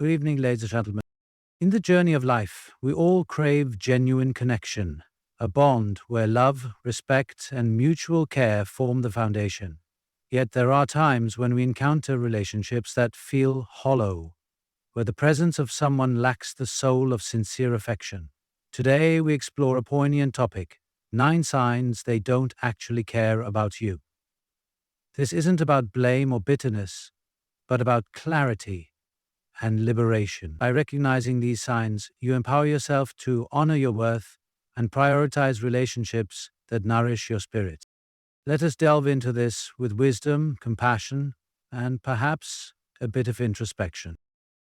Good evening, ladies and gentlemen. In the journey of life, we all crave genuine connection, a bond where love, respect, and mutual care form the foundation. Yet there are times when we encounter relationships that feel hollow, where the presence of someone lacks the soul of sincere affection. Today, we explore a poignant topic: 9 signs they don't actually care about you. This isn't about blame or bitterness, but about clarity and liberation. By recognizing these signs, you empower yourself to honor your worth and prioritize relationships that nourish your spirit. Let us delve into this with wisdom, compassion, and perhaps a bit of introspection.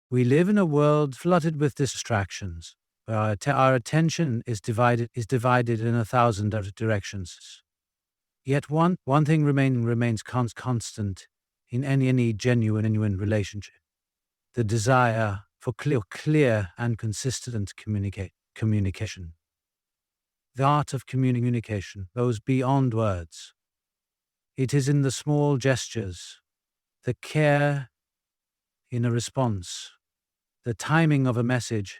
We live in a world flooded with distractions, where our attention is divided in 1,000 directions. Yet one thing remains constant in any genuine relationship: the desire for clear and consistent communication. The art of communication goes beyond words. It is in the small gestures, the care in a response, the timing of a message,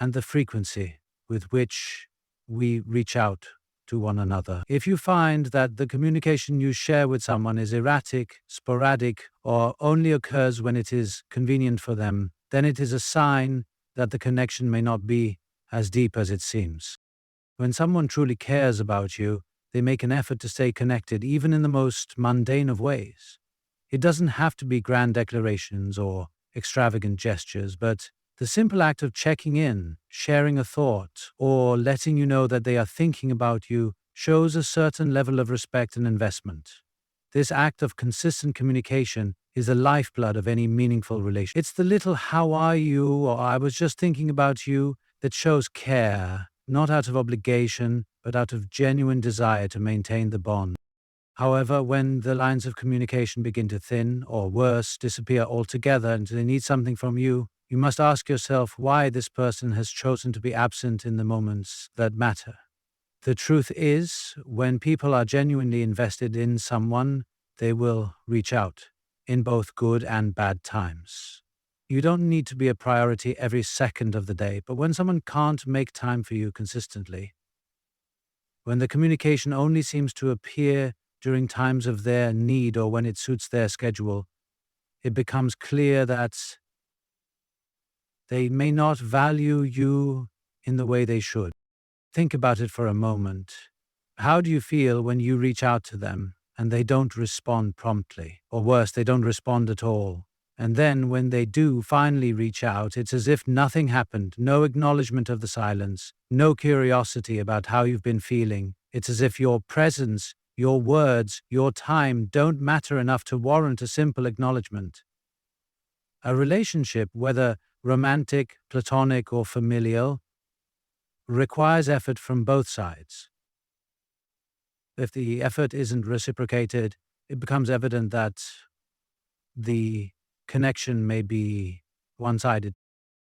and the frequency with which we reach out to one another. If you find that the communication you share with someone is erratic, sporadic, or only occurs when it is convenient for them, then it is a sign that the connection may not be as deep as it seems. When someone truly cares about you, they make an effort to stay connected, even in the most mundane of ways. It doesn't have to be grand declarations or extravagant gestures, but the simple act of checking in, sharing a thought, or letting you know that they are thinking about you shows a certain level of respect and investment. This act of consistent communication is the lifeblood of any meaningful relationship. It's the little "how are you" or "I was just thinking about you" that shows care, not out of obligation, but out of genuine desire to maintain the bond. However, when the lines of communication begin to thin, or worse, disappear altogether, and they need something from you, you must ask yourself why this person has chosen to be absent in the moments that matter. The truth is, when people are genuinely invested in someone, they will reach out, in both good and bad times. You don't need to be a priority every second of the day, but when someone can't make time for you consistently, when the communication only seems to appear during times of their need or when it suits their schedule, it becomes clear that they may not value you in the way they should. Think about it for a moment. How do you feel when you reach out to them and they don't respond promptly? Or worse, they don't respond at all. And then when they do finally reach out, it's as if nothing happened, no acknowledgement of the silence, no curiosity about how you've been feeling. It's as if your presence, your words, your time don't matter enough to warrant a simple acknowledgement. A relationship, whether romantic, platonic, or familial, requires effort from both sides. If the effort isn't reciprocated, it becomes evident that the connection may be one-sided.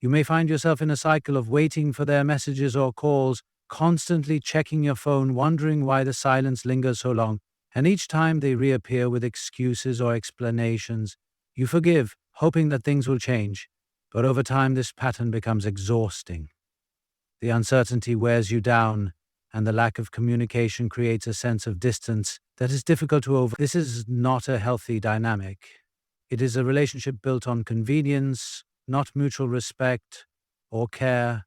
You may find yourself in a cycle of waiting for their messages or calls, constantly checking your phone, wondering why the silence lingers so long, and each time they reappear with excuses or explanations, you forgive, hoping that things will change. But over time, this pattern becomes exhausting. The uncertainty wears you down, and the lack of communication creates a sense of distance that is difficult to overcome. This is not a healthy dynamic. It is a relationship built on convenience, not mutual respect or care.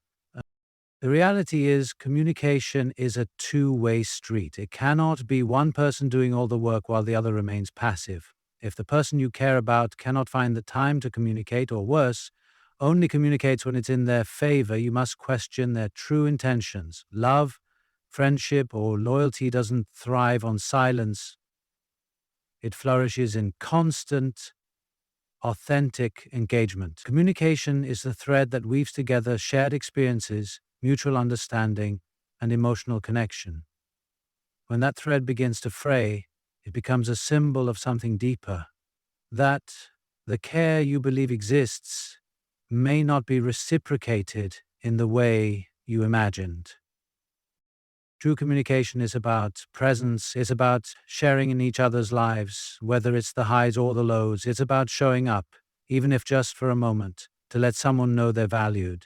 The reality is, communication is a two-way street. It cannot be one person doing all the work while the other remains passive. If the person you care about cannot find the time to communicate, or worse, only communicates when it's in their favor, you must question their true intentions. Love, friendship, or loyalty doesn't thrive on silence. It flourishes in constant, authentic engagement. Communication is the thread that weaves together shared experiences, mutual understanding, and emotional connection. When that thread begins to fray, it becomes a symbol of something deeper, that the care you believe exists may not be reciprocated in the way you imagined. True communication is about presence, it's about sharing in each other's lives, whether it's the highs or the lows. It's about showing up, even if just for a moment, to let someone know they're valued.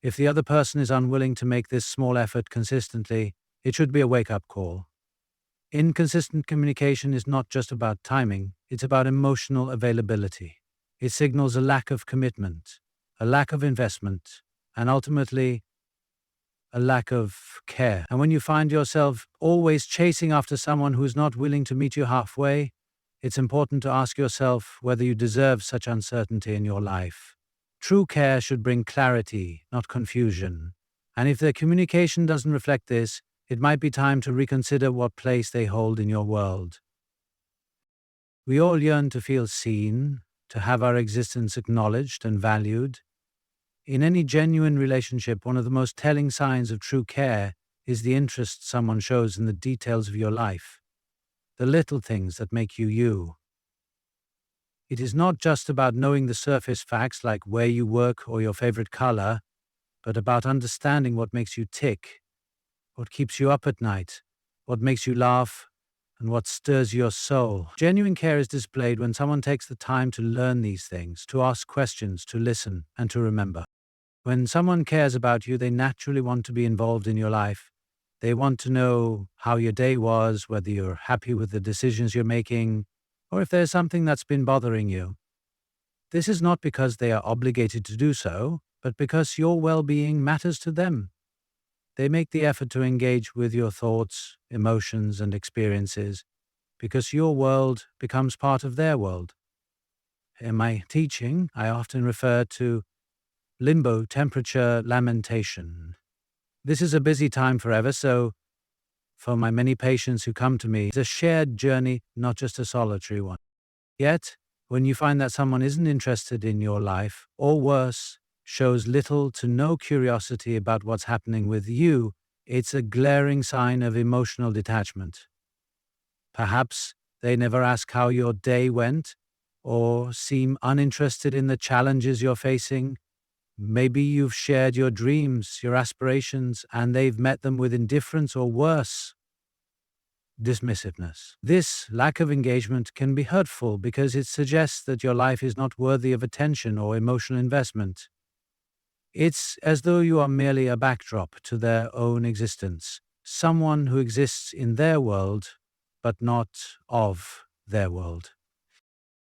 If the other person is unwilling to make this small effort consistently, it should be a wake-up call. Inconsistent communication is not just about timing, it's about emotional availability. It signals a lack of commitment, a lack of investment, and ultimately, a lack of care. And when you find yourself always chasing after someone who's not willing to meet you halfway, it's important to ask yourself whether you deserve such uncertainty in your life. True care should bring clarity, not confusion. And if their communication doesn't reflect this, it might be time to reconsider what place they hold in your world. We all yearn to feel seen, to have our existence acknowledged and valued. In any genuine relationship, one of the most telling signs of true care is the interest someone shows in the details of your life, the little things that make you you. It is not just about knowing the surface facts like where you work or your favorite color, but about understanding what makes you tick, what keeps you up at night, what makes you laugh, and what stirs your soul. Genuine care is displayed when someone takes the time to learn these things, to ask questions, to listen, and to remember. When someone cares about you, they naturally want to be involved in your life. They want to know how your day was, whether you're happy with the decisions you're making, or if there's something that's been bothering you. This is not because they are obligated to do so, but because your well-being matters to them. They make the effort to engage with your thoughts, emotions, and experiences because your world becomes part of their world. In my teaching, I often refer to limbo temperature lamentation. This is a busy time forever, so for my many patients who come to me, it's a shared journey, not just a solitary one. Yet, when you find that someone isn't interested in your life, or worse, shows little to no curiosity about what's happening with you, it's a glaring sign of emotional detachment. Perhaps they never ask how your day went, or seem uninterested in the challenges you're facing. Maybe you've shared your dreams, your aspirations, and they've met them with indifference or worse, dismissiveness. This lack of engagement can be hurtful because it suggests that your life is not worthy of attention or emotional investment. It's as though you are merely a backdrop to their own existence, someone who exists in their world, but not of their world.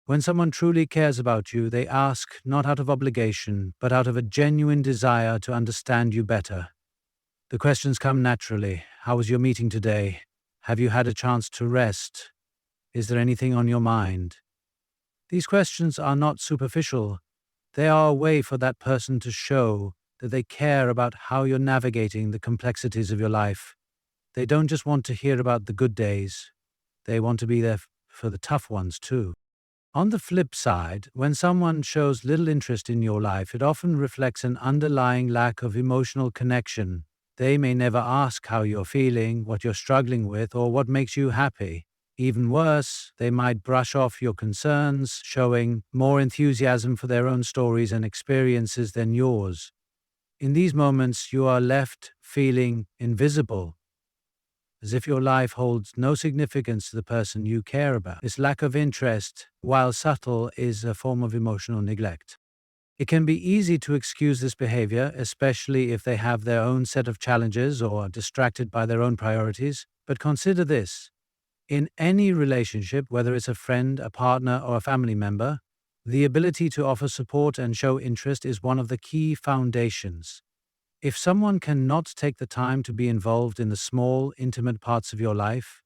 When someone truly cares about you, they ask not out of obligation, but out of a genuine desire to understand you better. The questions come naturally. How was your meeting today? Have you had a chance to rest? Is there anything on your mind? These questions are not superficial. They are a way for that person to show that they care about how you're navigating the complexities of your life. They don't just want to hear about the good days. They want to be there for the tough ones too. On the flip side, when someone shows little interest in your life, it often reflects an underlying lack of emotional connection. They may never ask how you're feeling, what you're struggling with, or what makes you happy. Even worse, they might brush off your concerns, showing more enthusiasm for their own stories and experiences than yours. In these moments, you are left feeling invisible, as if your life holds no significance to the person you care about. This lack of interest, while subtle, is a form of emotional neglect. It can be easy to excuse this behavior, especially if they have their own set of challenges or are distracted by their own priorities. But consider this. In any relationship, whether it's a friend, a partner, or a family member, the ability to offer support and show interest is one of the key foundations. If someone cannot take the time to be involved in the small, intimate parts of your life,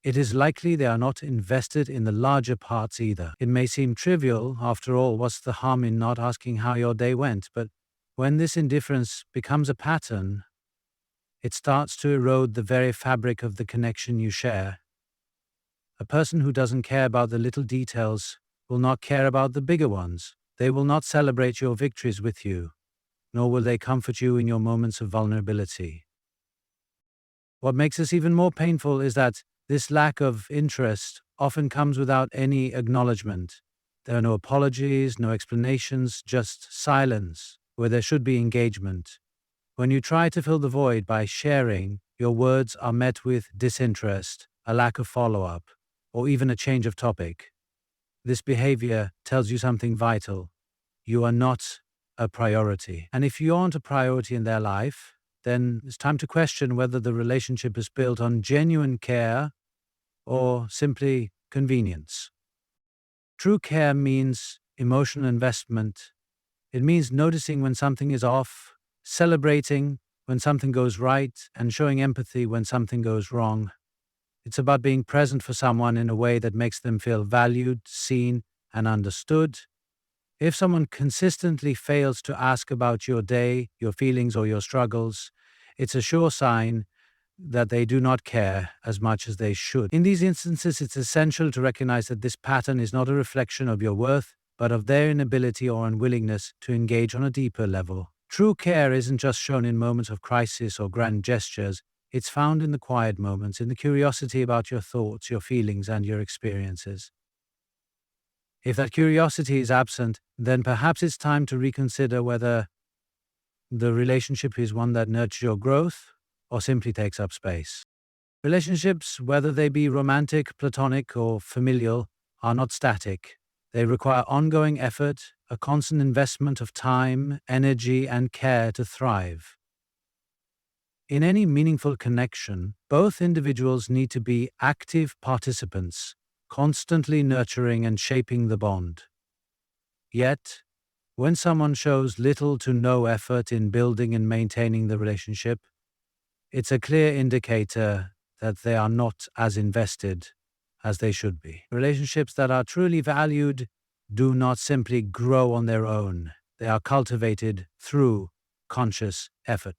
it is likely they are not invested in the larger parts either. It may seem trivial, after all, what's the harm in not asking how your day went? But when this indifference becomes a pattern, it starts to erode the very fabric of the connection you share. A person who doesn't care about the little details will not care about the bigger ones. They will not celebrate your victories with you, nor will they comfort you in your moments of vulnerability. What makes this even more painful is that this lack of interest often comes without any acknowledgement. There are no apologies, no explanations, just silence, where there should be engagement. When you try to fill the void by sharing, your words are met with disinterest, a lack of follow-up, or even a change of topic. This behavior tells you something vital. you are not a priority. And if you aren't a priority in their life, then it's time to question whether the relationship is built on genuine care or simply convenience. True care means emotional investment. It means noticing when something is off, celebrating when something goes right, and showing empathy when something goes wrong. It's about being present for someone in a way that makes them feel valued, seen, and understood. If someone consistently fails to ask about your day, your feelings, or your struggles, it's a sure sign that they do not care as much as they should. In these instances, it's essential to recognize that this pattern is not a reflection of your worth, but of their inability or unwillingness to engage on a deeper level. True care isn't just shown in moments of crisis or grand gestures, it's found in the quiet moments, in the curiosity about your thoughts, your feelings, and your experiences. If that curiosity is absent, then perhaps it's time to reconsider whether the relationship is one that nurtures your growth or simply takes up space. Relationships, whether they be romantic, platonic, or familial, are not static. They require ongoing effort, a constant investment of time, energy, and care to thrive. In any meaningful connection, both individuals need to be active participants, constantly nurturing and shaping the bond. Yet, when someone shows little to no effort in building and maintaining the relationship, it's a clear indicator that they are not as invested as they should be. Relationships that are truly valued do not simply grow on their own. They are cultivated through conscious effort.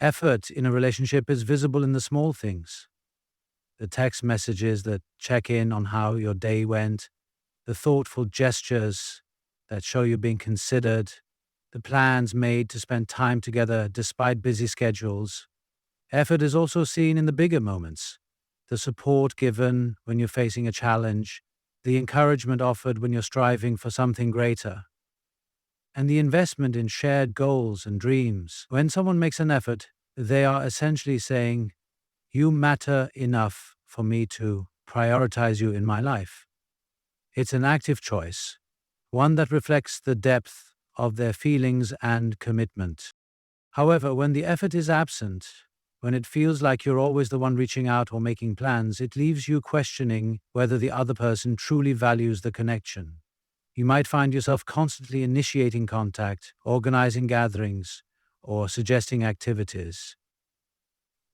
Effort in a relationship is visible in the small things. The text messages that check in on how your day went, the thoughtful gestures that show you're being considered, the plans made to spend time together despite busy schedules. Effort is also seen in the bigger moments, the support given when you're facing a challenge, the encouragement offered when you're striving for something greater, and the investment in shared goals and dreams. When someone makes an effort, they are essentially saying, "You matter enough for me to prioritize you in my life." It's an active choice, one that reflects the depth of their feelings and commitment. However, when the effort is absent, when it feels like you're always the one reaching out or making plans, it leaves you questioning whether the other person truly values the connection. You might find yourself constantly initiating contact, organizing gatherings, or suggesting activities.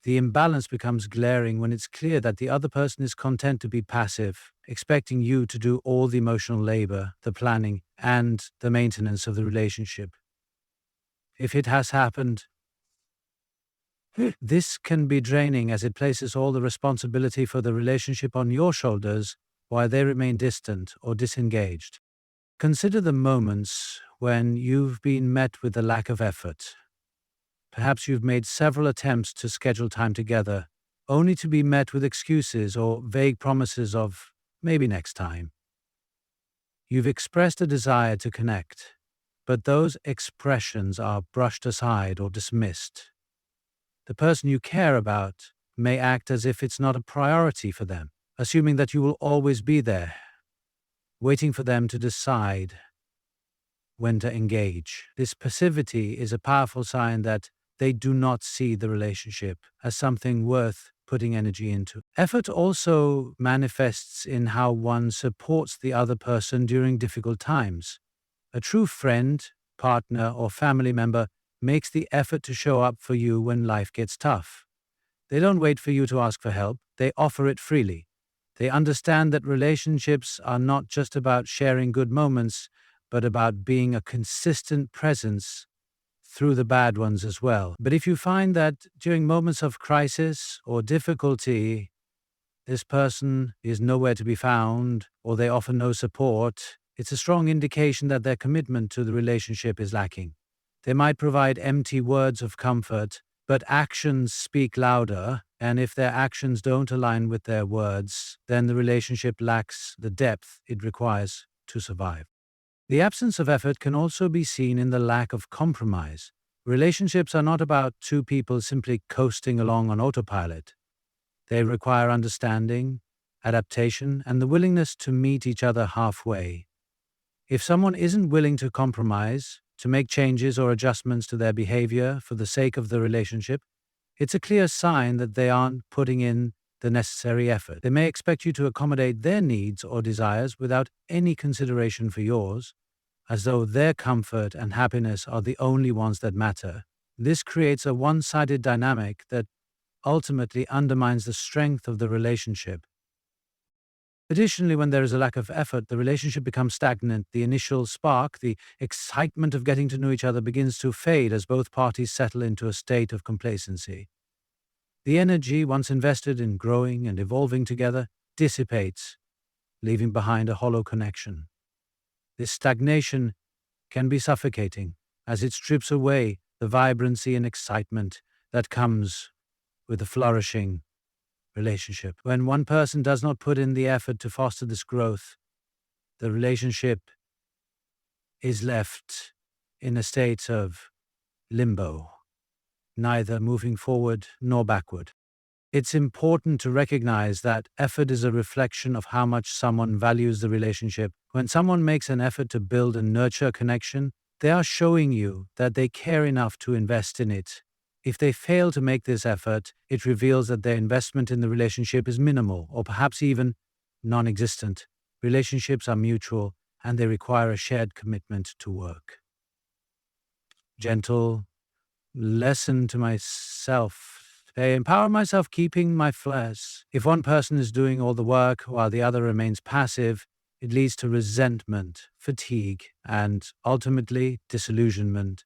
The imbalance becomes glaring when it's clear that the other person is content to be passive, expecting you to do all the emotional labor, the planning, and the maintenance of the relationship. If it has happened, this can be draining as it places all the responsibility for the relationship on your shoulders while they remain distant or disengaged. Consider the moments when you've been met with a lack of effort. Perhaps you've made several attempts to schedule time together, only to be met with excuses or vague promises of maybe next time. You've expressed a desire to connect, but those expressions are brushed aside or dismissed. The person you care about may act as if it's not a priority for them, assuming that you will always be there, waiting for them to decide when to engage. This passivity is a powerful sign that they do not see the relationship as something worth putting energy into. Effort also manifests in how one supports the other person during difficult times. A true friend, partner, or family member makes the effort to show up for you when life gets tough. They don't wait for you to ask for help, they offer it freely. They understand that relationships are not just about sharing good moments, but about being a consistent presence through the bad ones as well. But if you find that during moments of crisis or difficulty, this person is nowhere to be found or they offer no support, it's a strong indication that their commitment to the relationship is lacking. They might provide empty words of comfort, but actions speak louder, and if their actions don't align with their words, then the relationship lacks the depth it requires to survive. The absence of effort can also be seen in the lack of compromise. Relationships are not about two people simply coasting along on autopilot. They require understanding, adaptation, and the willingness to meet each other halfway. If someone isn't willing to compromise, to make changes or adjustments to their behavior for the sake of the relationship, it's a clear sign that they aren't putting in the necessary effort. They may expect you to accommodate their needs or desires without any consideration for yours, as though their comfort and happiness are the only ones that matter. This creates a one-sided dynamic that ultimately undermines the strength of the relationship. Additionally, when there is a lack of effort, the relationship becomes stagnant. The initial spark, the excitement of getting to know each other, begins to fade as both parties settle into a state of complacency. The energy, once invested in growing and evolving together, dissipates, leaving behind a hollow connection. This stagnation can be suffocating, as it strips away the vibrancy and excitement that comes with a flourishing relationship. When one person does not put in the effort to foster this growth, the relationship is left in a state of limbo, neither moving forward nor backward. It's important to recognize that effort is a reflection of how much someone values the relationship. When someone makes an effort to build and nurture a connection, they are showing you that they care enough to invest in it. If they fail to make this effort, it reveals that their investment in the relationship is minimal or perhaps even non-existent. Relationships are mutual and they require a shared commitment to work. Gentle lesson to myself. I empower myself keeping my flares. If one person is doing all the work while the other remains passive, it leads to resentment, fatigue, and ultimately disillusionment.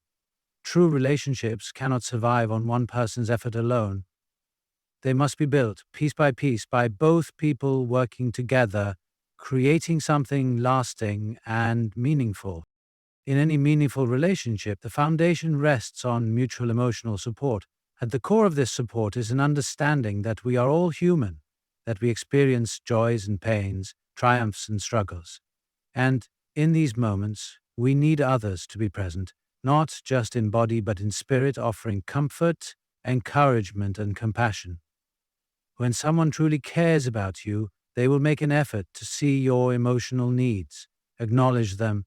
True relationships cannot survive on one person's effort alone. They must be built piece by piece by both people working together, creating something lasting and meaningful. In any meaningful relationship, the foundation rests on mutual emotional support. At the core of this support is an understanding that we are all human, that we experience joys and pains, triumphs and struggles. And in these moments, we need others to be present, not just in body but in spirit, offering comfort, encouragement, and compassion. When someone truly cares about you, they will make an effort to see your emotional needs, acknowledge them,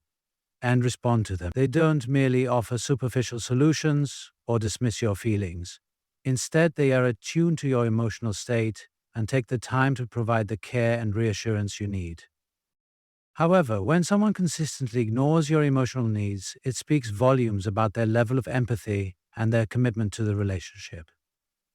and respond to them. They don't merely offer superficial solutions or dismiss your feelings. Instead, they are attuned to your emotional state and take the time to provide the care and reassurance you need. However, when someone consistently ignores your emotional needs, it speaks volumes about their level of empathy and their commitment to the relationship.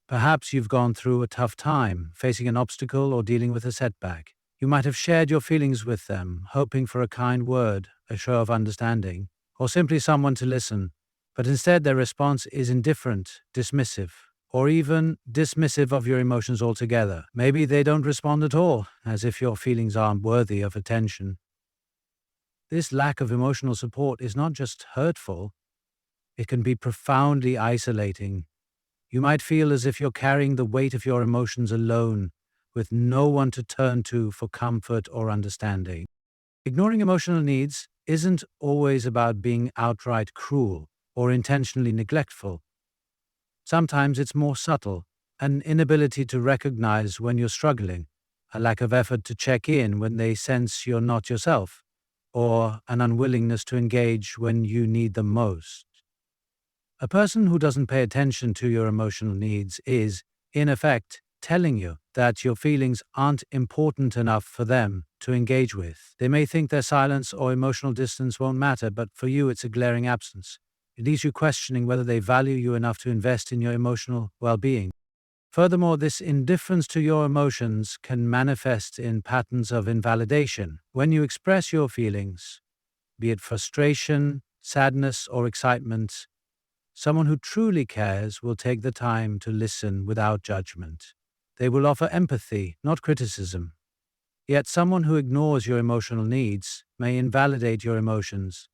Perhaps you've gone through a tough time, facing an obstacle or dealing with a setback. You might have shared your feelings with them, hoping for a kind word, a show of understanding, or simply someone to listen. But instead their response is indifferent, dismissive, or even dismissive of your emotions altogether. Maybe they don't respond at all, as if your feelings aren't worthy of attention. This lack of emotional support is not just hurtful, it can be profoundly isolating. You might feel as if you're carrying the weight of your emotions alone, with no one to turn to for comfort or understanding. Ignoring emotional needs isn't always about being outright cruel or intentionally neglectful. Sometimes it's more subtle, an inability to recognize when you're struggling, a lack of effort to check in when they sense you're not yourself, or an unwillingness to engage when you need them most. A person who doesn't pay attention to your emotional needs is, in effect, telling you that your feelings aren't important enough for them to engage with. They may think their silence or emotional distance won't matter, but for you it's a glaring absence. It leaves you questioning whether they value you enough to invest in your emotional well-being. Furthermore, this indifference to your emotions can manifest in patterns of invalidation. When you express your feelings, be it frustration, sadness, or excitement, someone who truly cares will take the time to listen without judgment. They will offer empathy, not criticism. Yet someone who ignores your emotional needs may invalidate your emotions,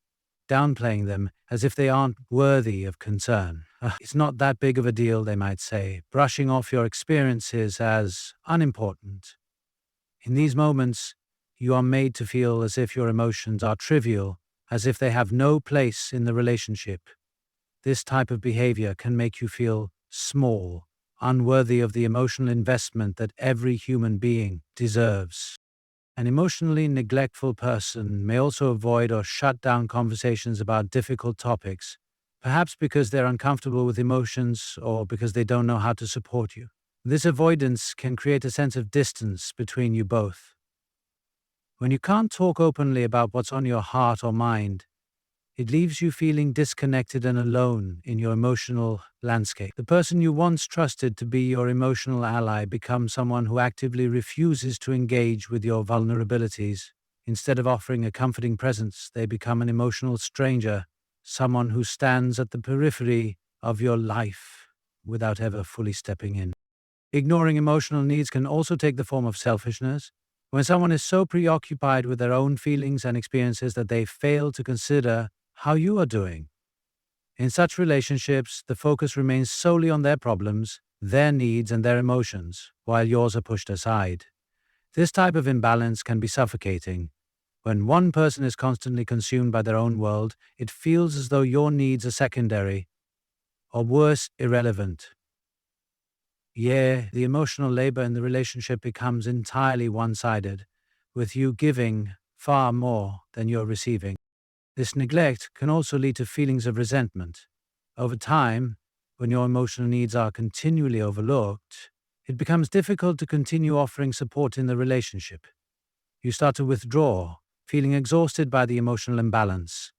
downplaying them as if they aren't worthy of concern. It's not that big of a deal, they might say, brushing off your experiences as unimportant. In these moments, you are made to feel as if your emotions are trivial, as if they have no place in the relationship. This type of behavior can make you feel small, unworthy of the emotional investment that every human being deserves. An emotionally neglectful person may also avoid or shut down conversations about difficult topics, perhaps because they're uncomfortable with emotions or because they don't know how to support you. This avoidance can create a sense of distance between you both. When you can't talk openly about what's on your heart or mind, it leaves you feeling disconnected and alone in your emotional landscape. The person you once trusted to be your emotional ally becomes someone who actively refuses to engage with your vulnerabilities. Instead of offering a comforting presence, they become an emotional stranger, someone who stands at the periphery of your life without ever fully stepping in. Ignoring emotional needs can also take the form of selfishness. When someone is so preoccupied with their own feelings and experiences that they fail to consider how you are doing. In such relationships, the focus remains solely on their problems, their needs, and their emotions, while yours are pushed aside. This type of imbalance can be suffocating. When one person is constantly consumed by their own world, it feels as though your needs are secondary, or worse, irrelevant. Yeah, the emotional labor in the relationship becomes entirely one-sided, with you giving far more than you're receiving. This neglect can also lead to feelings of resentment. Over time, when your emotional needs are continually overlooked, it becomes difficult to continue offering support in the relationship. You start to withdraw, feeling exhausted by the emotional imbalance.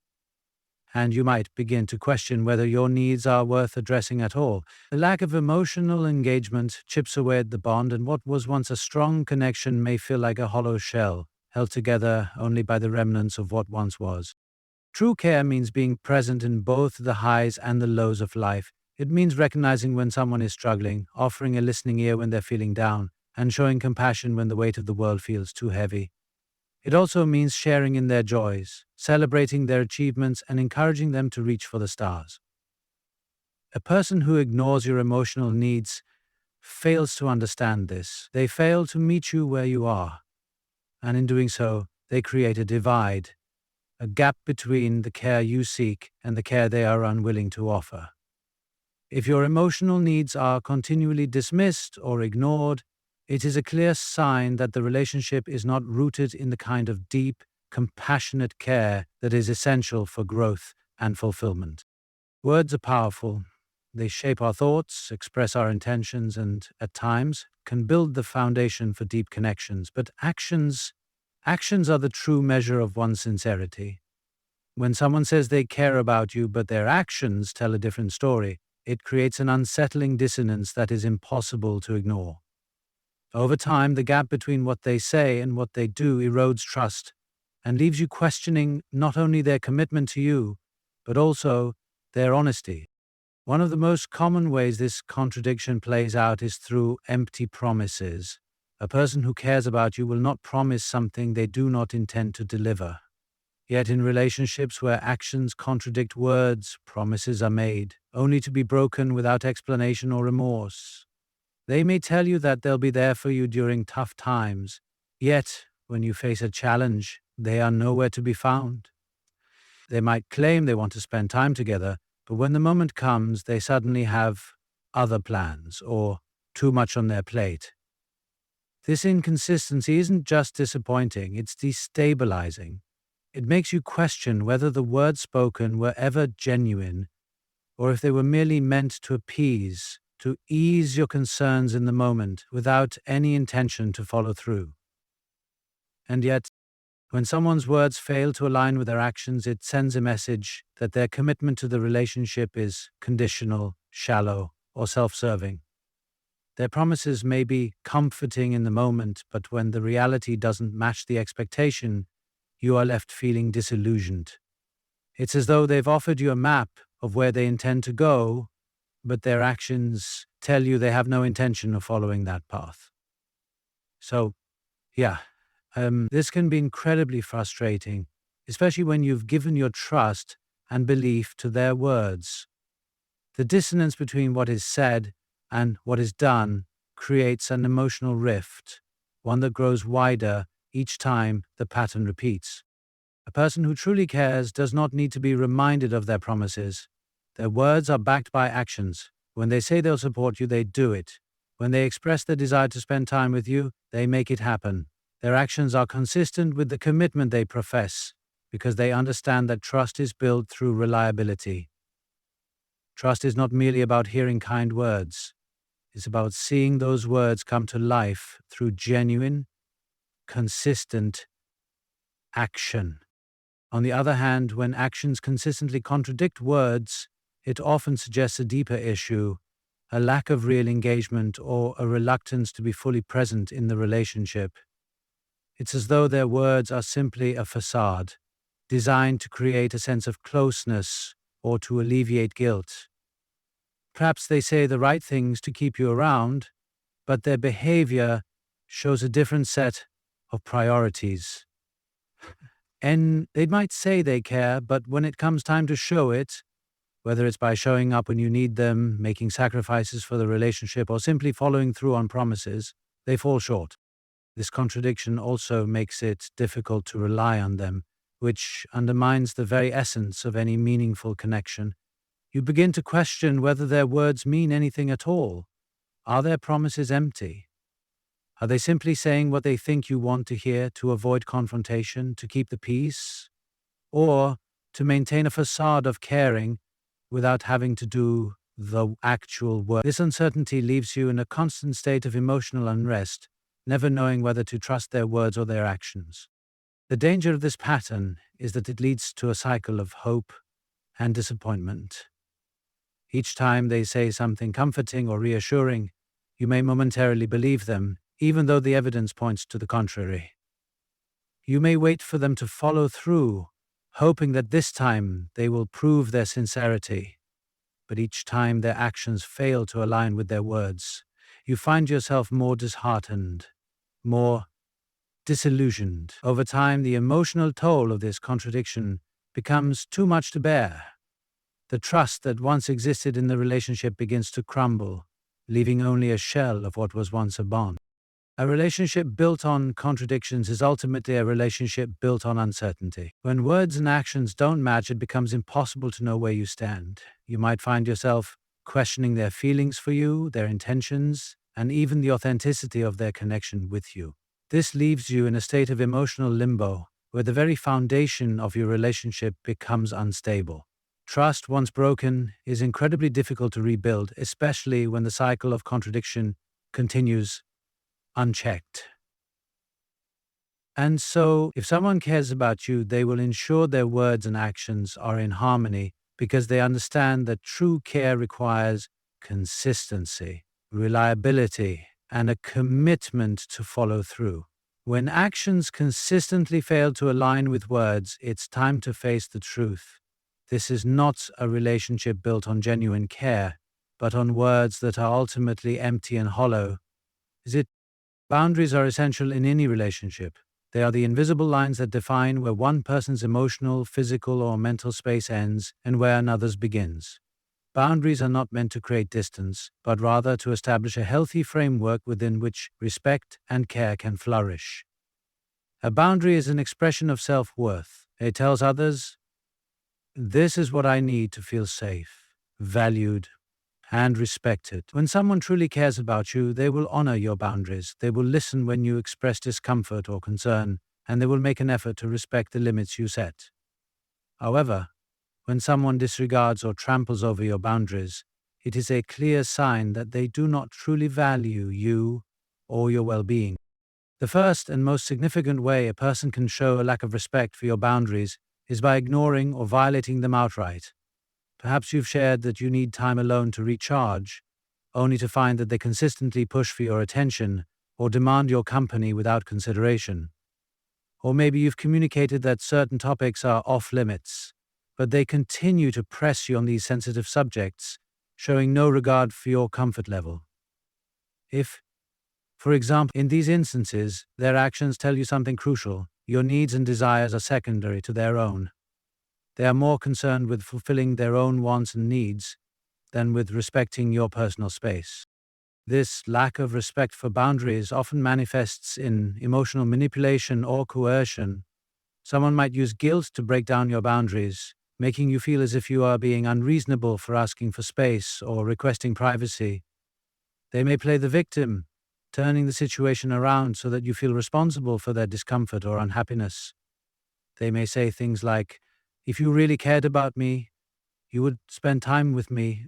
And you might begin to question whether your needs are worth addressing at all. The lack of emotional engagement chips away at the bond, and what was once a strong connection may feel like a hollow shell, held together only by the remnants of what once was. True care means being present in both the highs and the lows of life. It means recognizing when someone is struggling, offering a listening ear when they're feeling down, and showing compassion when the weight of the world feels too heavy. It also means sharing in their joys, celebrating their achievements, and encouraging them to reach for the stars. A person who ignores your emotional needs fails to understand this. They fail to meet you where you are, and in doing so, they create a divide, a gap between the care you seek and the care they are unwilling to offer. If your emotional needs are continually dismissed or ignored, it is a clear sign that the relationship is not rooted in the kind of deep, compassionate care that is essential for growth and fulfillment. Words are powerful. They shape our thoughts, express our intentions, and, at times, can build the foundation for deep connections. But actions are the true measure of one's sincerity. When someone says they care about you, but their actions tell a different story, it creates an unsettling dissonance that is impossible to ignore. Over time, the gap between what they say and what they do erodes trust and leaves you questioning not only their commitment to you, but also their honesty. One of the most common ways this contradiction plays out is through empty promises. A person who cares about you will not promise something they do not intend to deliver. Yet in relationships where actions contradict words, promises are made, only to be broken without explanation or remorse. They may tell you that they'll be there for you during tough times, yet when you face a challenge, they are nowhere to be found. They might claim they want to spend time together, but when the moment comes, they suddenly have other plans or too much on their plate. This inconsistency isn't just disappointing, it's destabilizing. It makes you question whether the words spoken were ever genuine or if they were merely meant to appease, to ease your concerns in the moment without any intention to follow through. And yet, when someone's words fail to align with their actions, it sends a message that their commitment to the relationship is conditional, shallow, or self-serving. Their promises may be comforting in the moment, but when the reality doesn't match the expectation, you are left feeling disillusioned. It's as though they've offered you a map of where they intend to go, but their actions tell you they have no intention of following that path. So, yeah, this can be incredibly frustrating, especially when you've given your trust and belief to their words. The dissonance between what is said and what is done creates an emotional rift, one that grows wider each time the pattern repeats. A person who truly cares does not need to be reminded of their promises. Their words are backed by actions. When they say they'll support you, they do it. When they express their desire to spend time with you, they make it happen. Their actions are consistent with the commitment they profess because they understand that trust is built through reliability. Trust is not merely about hearing kind words. It's about seeing those words come to life through genuine, consistent action. On the other hand, when actions consistently contradict words, it often suggests a deeper issue, a lack of real engagement or a reluctance to be fully present in the relationship. It's as though their words are simply a facade, designed to create a sense of closeness or to alleviate guilt. Perhaps they say the right things to keep you around, but their behavior shows a different set of priorities. And they might say they care, but when it comes time to show it, whether it's by showing up when you need them, making sacrifices for the relationship, or simply following through on promises, they fall short. This contradiction also makes it difficult to rely on them, which undermines the very essence of any meaningful connection. You begin to question whether their words mean anything at all. Are their promises empty? Are they simply saying what they think you want to hear to avoid confrontation, to keep the peace, or to maintain a facade of caring without having to do the actual work? This uncertainty leaves you in a constant state of emotional unrest, never knowing whether to trust their words or their actions. The danger of this pattern is that it leads to a cycle of hope and disappointment. Each time they say something comforting or reassuring, you may momentarily believe them, even though the evidence points to the contrary. You may wait for them to follow through, hoping that this time they will prove their sincerity. But each time their actions fail to align with their words, you find yourself more disheartened, more disillusioned. Over time, the emotional toll of this contradiction becomes too much to bear. The trust that once existed in the relationship begins to crumble, leaving only a shell of what was once a bond. A relationship built on contradictions is ultimately a relationship built on uncertainty. When words and actions don't match, it becomes impossible to know where you stand. You might find yourself questioning their feelings for you, their intentions, and even the authenticity of their connection with you. This leaves you in a state of emotional limbo, where the very foundation of your relationship becomes unstable. Trust, once broken, is incredibly difficult to rebuild, especially when the cycle of contradiction continues unchecked. And so, if someone cares about you, they will ensure their words and actions are in harmony because they understand that true care requires consistency, reliability, and a commitment to follow through. When actions consistently fail to align with words, it's time to face the truth. This is not a relationship built on genuine care, but on words that are ultimately empty and hollow. Boundaries are essential in any relationship. They are the invisible lines that define where one person's emotional, physical, or mental space ends and where another's begins. Boundaries are not meant to create distance, but rather to establish a healthy framework within which respect and care can flourish. A boundary is an expression of self-worth. It tells others, "This is what I need to feel safe, valued, and respected." When someone truly cares about you, they will honor your boundaries. They will listen when you express discomfort or concern, and they will make an effort to respect the limits you set. However, when someone disregards or tramples over your boundaries, it is a clear sign that they do not truly value you or your well-being. The first and most significant way a person can show a lack of respect for your boundaries is by ignoring or violating them outright. Perhaps you've shared that you need time alone to recharge, only to find that they consistently push for your attention or demand your company without consideration. Or maybe you've communicated that certain topics are off limits, but they continue to press you on these sensitive subjects, showing no regard for your comfort level. If, for example, in these instances, their actions tell you something crucial, your needs and desires are secondary to their own. They are more concerned with fulfilling their own wants and needs than with respecting your personal space. This lack of respect for boundaries often manifests in emotional manipulation or coercion. Someone might use guilt to break down your boundaries, making you feel as if you are being unreasonable for asking for space or requesting privacy. They may play the victim, turning the situation around so that you feel responsible for their discomfort or unhappiness. They may say things like, "If you really cared about me, you would spend time with me,"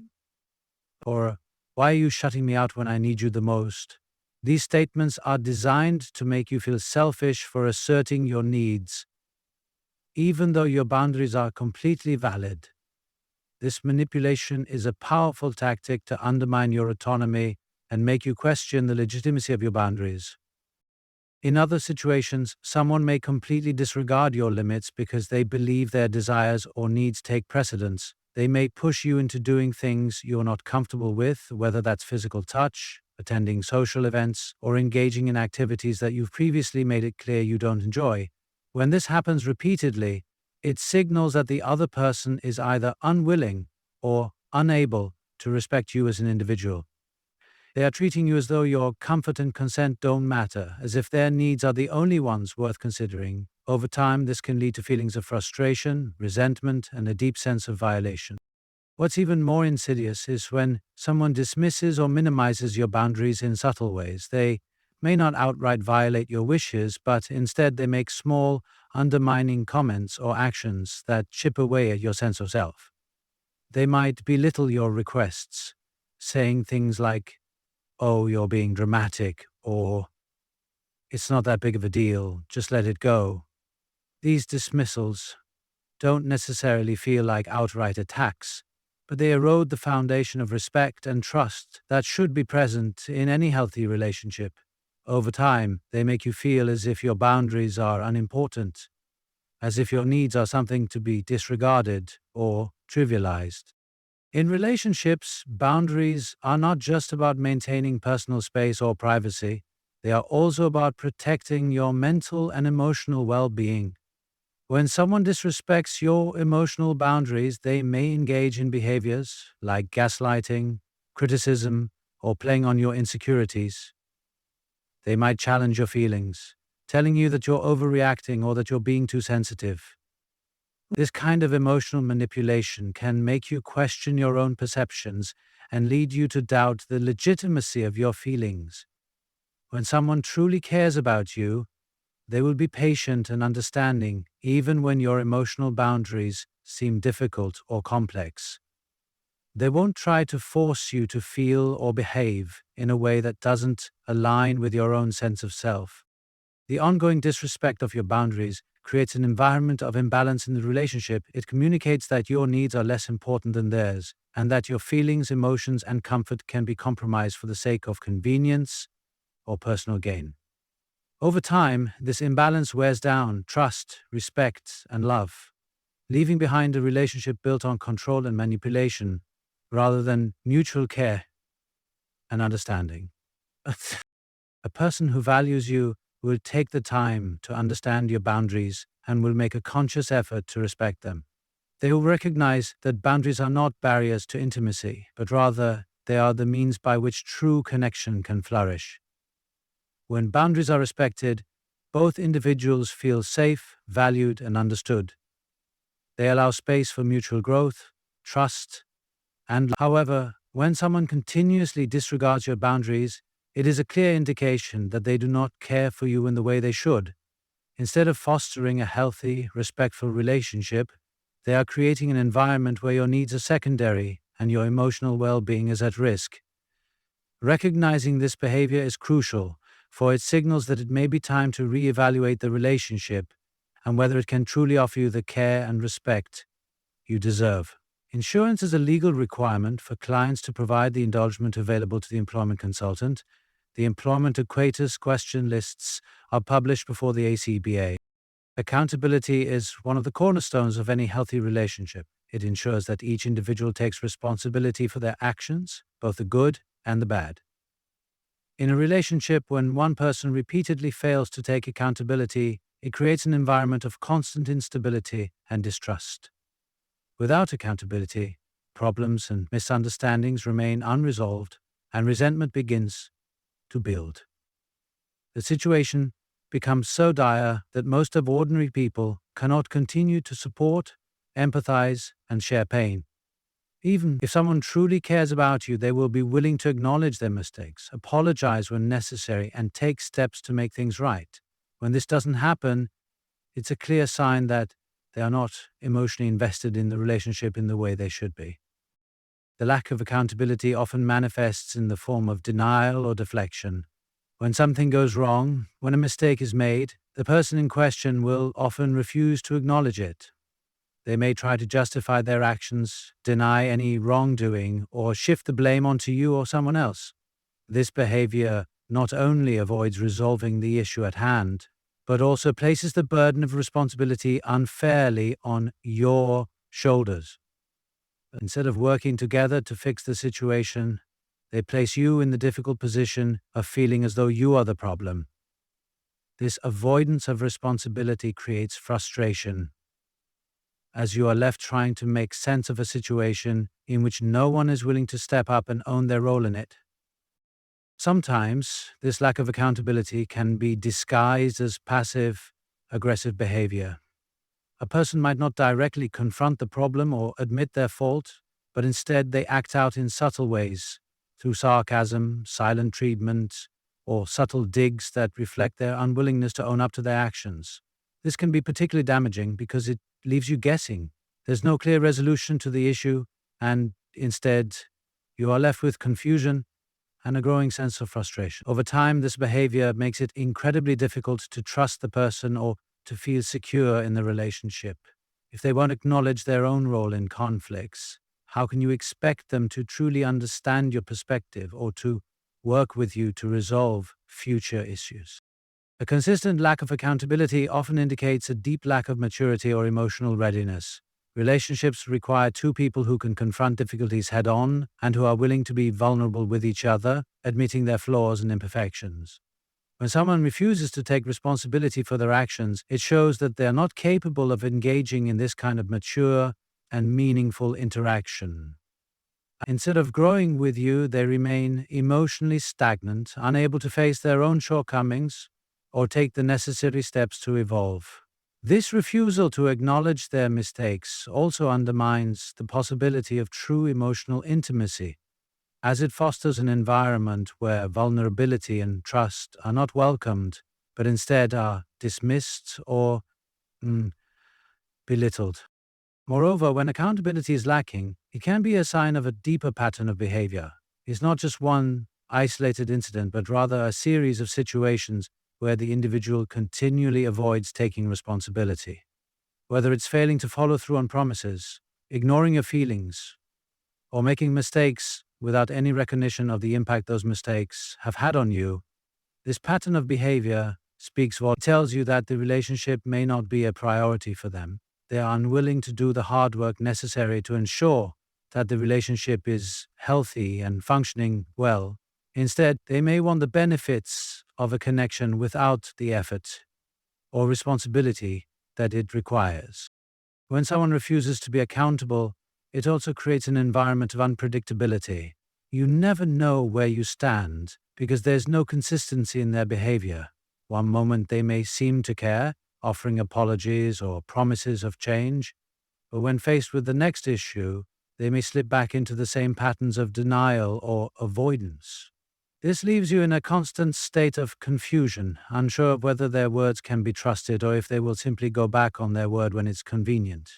or "Why are you shutting me out when I need you the most?" These statements are designed to make you feel selfish for asserting your needs, even though your boundaries are completely valid. This manipulation is a powerful tactic to undermine your autonomy and make you question the legitimacy of your boundaries. In other situations, someone may completely disregard your limits because they believe their desires or needs take precedence. They may push you into doing things you're not comfortable with, whether that's physical touch, attending social events, or engaging in activities that you've previously made it clear you don't enjoy. When this happens repeatedly, it signals that the other person is either unwilling or unable to respect you as an individual. They are treating you as though your comfort and consent don't matter, as if their needs are the only ones worth considering. Over time, this can lead to feelings of frustration, resentment, and a deep sense of violation. What's even more insidious is when someone dismisses or minimizes your boundaries in subtle ways. They may not outright violate your wishes, but instead they make small, undermining comments or actions that chip away at your sense of self. They might belittle your requests, saying things like, "Oh, you're being dramatic," or "It's not that big of a deal, just let it go." These dismissals don't necessarily feel like outright attacks, but they erode the foundation of respect and trust that should be present in any healthy relationship. Over time, they make you feel as if your boundaries are unimportant, as if your needs are something to be disregarded or trivialized. In relationships, boundaries are not just about maintaining personal space or privacy. They are also about protecting your mental and emotional well-being. When someone disrespects your emotional boundaries, they may engage in behaviors like gaslighting, criticism, or playing on your insecurities. They might challenge your feelings, telling you that you're overreacting or that you're being too sensitive. This kind of emotional manipulation can make you question your own perceptions and lead you to doubt the legitimacy of your feelings. When someone truly cares about you, they will be patient and understanding, even when your emotional boundaries seem difficult or complex. They won't try to force you to feel or behave in a way that doesn't align with your own sense of self. The ongoing disrespect of your boundaries creates an environment of imbalance in the relationship. It communicates that your needs are less important than theirs, and that your feelings, emotions, and comfort can be compromised for the sake of convenience or personal gain. Over time, this imbalance wears down trust, respect, and love, leaving behind a relationship built on control and manipulation rather than mutual care and understanding. A person who values you will take the time to understand your boundaries and will make a conscious effort to respect them. They will recognize that boundaries are not barriers to intimacy, but rather they are the means by which true connection can flourish. When boundaries are respected, both individuals feel safe, valued, and understood. They allow space for mutual growth, trust, and however, when someone continuously disregards your boundaries, it is a clear indication that they do not care for you in the way they should. Instead of fostering a healthy, respectful relationship, they are creating an environment where your needs are secondary and your emotional well-being is at risk. Recognizing this behavior is crucial, for it signals that it may be time to reevaluate the relationship and whether it can truly offer you the care and respect you deserve. Insurance is a legal requirement for clients to provide the indulgence available to the employment consultant. The employment equators question lists are published before the ACBA. Accountability is one of the cornerstones of any healthy relationship. It ensures that each individual takes responsibility for their actions, both the good and the bad. In a relationship, when one person repeatedly fails to take accountability, it creates an environment of constant instability and distrust. Without accountability, problems and misunderstandings remain unresolved, and resentment begins to build. The situation becomes so dire that most of ordinary people cannot continue to support, empathize, and share pain. Even if someone truly cares about you, they will be willing to acknowledge their mistakes, apologize when necessary, and take steps to make things right. When this doesn't happen, it's a clear sign that they are not emotionally invested in the relationship in the way they should be. The lack of accountability often manifests in the form of denial or deflection. When something goes wrong, when a mistake is made, the person in question will often refuse to acknowledge it. They may try to justify their actions, deny any wrongdoing, or shift the blame onto you or someone else. This behavior not only avoids resolving the issue at hand, but also places the burden of responsibility unfairly on your shoulders. Instead of working together to fix the situation, they place you in the difficult position of feeling as though you are the problem. This avoidance of responsibility creates frustration, as you are left trying to make sense of a situation in which no one is willing to step up and own their role in it. Sometimes, this lack of accountability can be disguised as passive, aggressive behavior. A person might not directly confront the problem or admit their fault, but instead they act out in subtle ways, through sarcasm, silent treatment, or subtle digs that reflect their unwillingness to own up to their actions. This can be particularly damaging because it leaves you guessing. There's no clear resolution to the issue, and instead, you are left with confusion and a growing sense of frustration. Over time, this behavior makes it incredibly difficult to trust the person or to feel secure in the relationship. If they won't acknowledge their own role in conflicts, how can you expect them to truly understand your perspective or to work with you to resolve future issues? A consistent lack of accountability often indicates a deep lack of maturity or emotional readiness. Relationships require two people who can confront difficulties head on and who are willing to be vulnerable with each other, admitting their flaws and imperfections. When someone refuses to take responsibility for their actions, it shows that they are not capable of engaging in this kind of mature and meaningful interaction. Instead of growing with you, they remain emotionally stagnant, unable to face their own shortcomings or take the necessary steps to evolve. This refusal to acknowledge their mistakes also undermines the possibility of true emotional intimacy, as it fosters an environment where vulnerability and trust are not welcomed, but instead are dismissed or belittled. Moreover, when accountability is lacking, it can be a sign of a deeper pattern of behavior. It's not just one isolated incident, but rather a series of situations where the individual continually avoids taking responsibility. Whether it's failing to follow through on promises, ignoring your feelings, or making mistakes without any recognition of the impact those mistakes have had on you, this pattern of behavior speaks volumes. It tells you that the relationship may not be a priority for them. They are unwilling to do the hard work necessary to ensure that the relationship is healthy and functioning well. Instead, they may want the benefits of a connection without the effort or responsibility that it requires. When someone refuses to be accountable, it also creates an environment of unpredictability. You never know where you stand because there's no consistency in their behavior. One moment they may seem to care, offering apologies or promises of change, but when faced with the next issue, they may slip back into the same patterns of denial or avoidance. This leaves you in a constant state of confusion, unsure of whether their words can be trusted or if they will simply go back on their word when it's convenient.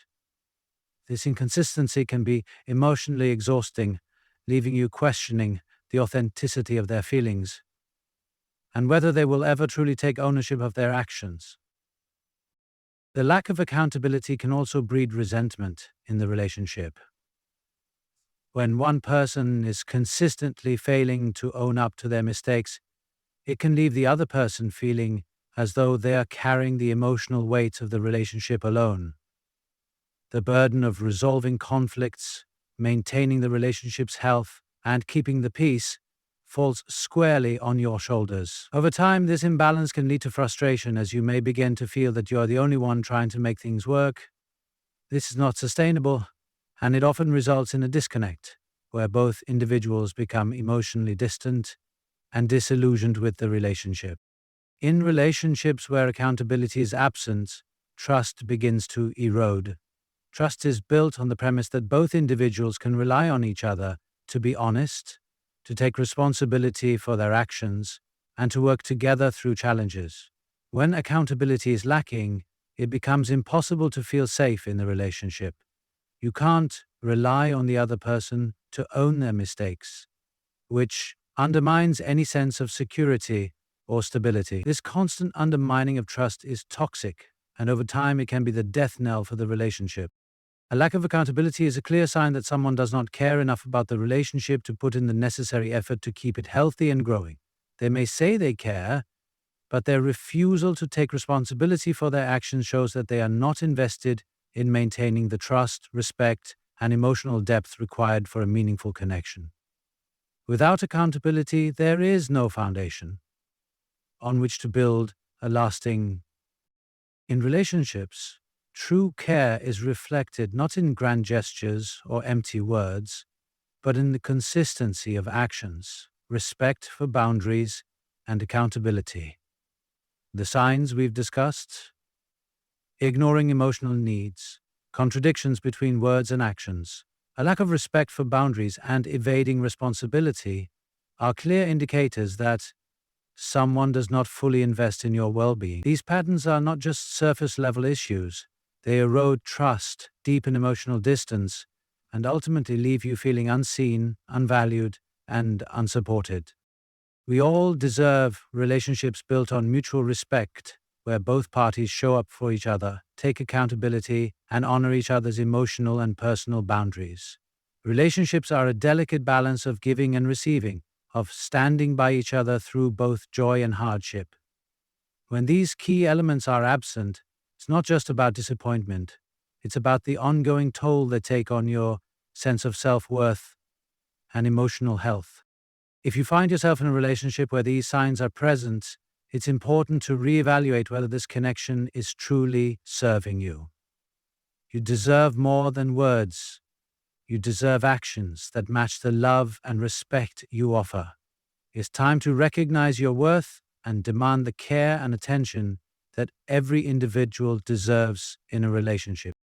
This inconsistency can be emotionally exhausting, leaving you questioning the authenticity of their feelings and whether they will ever truly take ownership of their actions. The lack of accountability can also breed resentment in the relationship. When one person is consistently failing to own up to their mistakes, it can leave the other person feeling as though they are carrying the emotional weight of the relationship alone. The burden of resolving conflicts, maintaining the relationship's health, and keeping the peace falls squarely on your shoulders. Over time, this imbalance can lead to frustration as you may begin to feel that you're the only one trying to make things work. This is not sustainable, and it often results in a disconnect, where both individuals become emotionally distant and disillusioned with the relationship. In relationships where accountability is absent, trust begins to erode. Trust is built on the premise that both individuals can rely on each other to be honest, to take responsibility for their actions, and to work together through challenges. When accountability is lacking, it becomes impossible to feel safe in the relationship. You can't rely on the other person to own their mistakes, which undermines any sense of security or stability. This constant undermining of trust is toxic, and over time it can be the death knell for the relationship. A lack of accountability is a clear sign that someone does not care enough about the relationship to put in the necessary effort to keep it healthy and growing. They may say they care, but their refusal to take responsibility for their actions shows that they are not invested in maintaining the trust, respect, and emotional depth required for a meaningful connection. Without accountability, there is no foundation on which to build a lasting. In relationships, true care is reflected not in grand gestures or empty words, but in the consistency of actions, respect for boundaries, and accountability. The signs we've discussed: ignoring emotional needs, contradictions between words and actions, a lack of respect for boundaries, and evading responsibility are clear indicators that someone does not fully invest in your well-being. These patterns are not just surface-level issues. They erode trust, deepen emotional distance, and ultimately leave you feeling unseen, unvalued, and unsupported. We all deserve relationships built on mutual respect, where both parties show up for each other, take accountability, and honor each other's emotional and personal boundaries. Relationships are a delicate balance of giving and receiving, of standing by each other through both joy and hardship. When these key elements are absent, it's not just about disappointment, it's about the ongoing toll they take on your sense of self-worth and emotional health. If you find yourself in a relationship where these signs are present, it's important to reevaluate whether this connection is truly serving you. You deserve more than words. You deserve actions that match the love and respect you offer. It's time to recognize your worth and demand the care and attention that every individual deserves in a relationship.